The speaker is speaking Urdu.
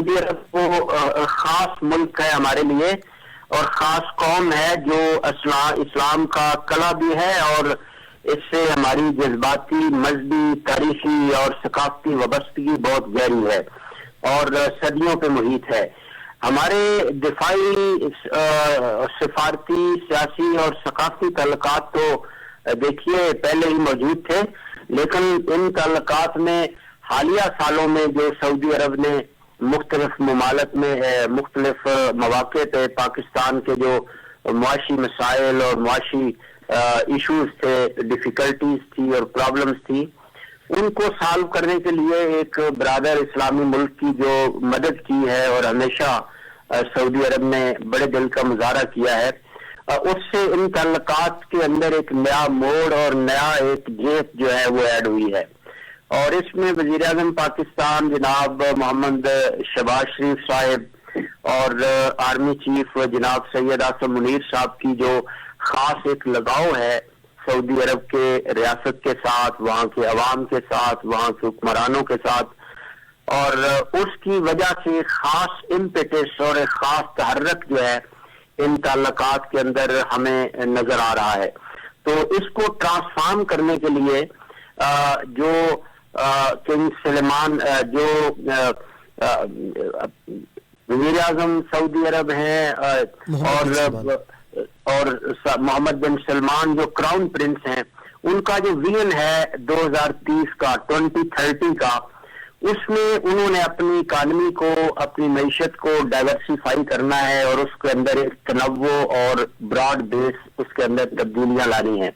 سعودی عرب کو خاص ملک ہے ہمارے لیے اور خاص قوم ہے جو اسلام کا کلا بھی ہے اور اس سے ہماری جذباتی، مذہبی، تاریخی اور ثقافتی وابستگی بہت گہری ہے اور صدیوں پہ محیط ہے. ہمارے دفاعی، سفارتی، سیاسی اور ثقافتی تعلقات تو دیکھیے پہلے ہی موجود تھے، لیکن ان تعلقات میں حالیہ سالوں میں جو سعودی عرب نے مختلف ممالک میں مختلف مواقع پہ پاکستان کے جو معاشی مسائل اور معاشی ایشوز تھے، ڈیفیکلٹیز تھی اور پرابلمز تھی، ان کو سالو کرنے کے لیے ایک برادر اسلامی ملک کی جو مدد کی ہے اور ہمیشہ سعودی عرب نے بڑے دل کا مظاہرہ کیا ہے، اس سے ان تعلقات کے اندر ایک نیا موڑ اور نیا ایک جیت جو ہے وہ ایڈ ہوئی ہے. اور اس میں وزیر اعظم پاکستان جناب محمد شہباز شریف صاحب اور آرمی چیف جناب سید آصم منیر صاحب کی جو خاص ایک لگاؤ ہے سعودی عرب کے ریاست کے ساتھ، وہاں کے عوام کے ساتھ، وہاں کے حکمرانوں کے ساتھ، اور اس کی وجہ سے خاص امپیٹس اور ایک خاص تحرک جو ہے ان تعلقات کے اندر ہمیں نظر آ رہا ہے. تو اس کو ٹرانسفارم کرنے کے لیے جو کنگ سلمان جو وزیر اعظم سعودی عرب ہیں اور محمد بن سلمان جو کراؤن پرنس ہیں، ان کا جو ویژن ہے 2030 کا، 2030 کا، اس میں انہوں نے اپنی اکانومی کو، اپنی معیشت کو ڈائیورسیفائی کرنا ہے اور اس کے اندر ایک تنوع اور براڈ بیس اس کے اندر تبدیلیاں لانی ہیں.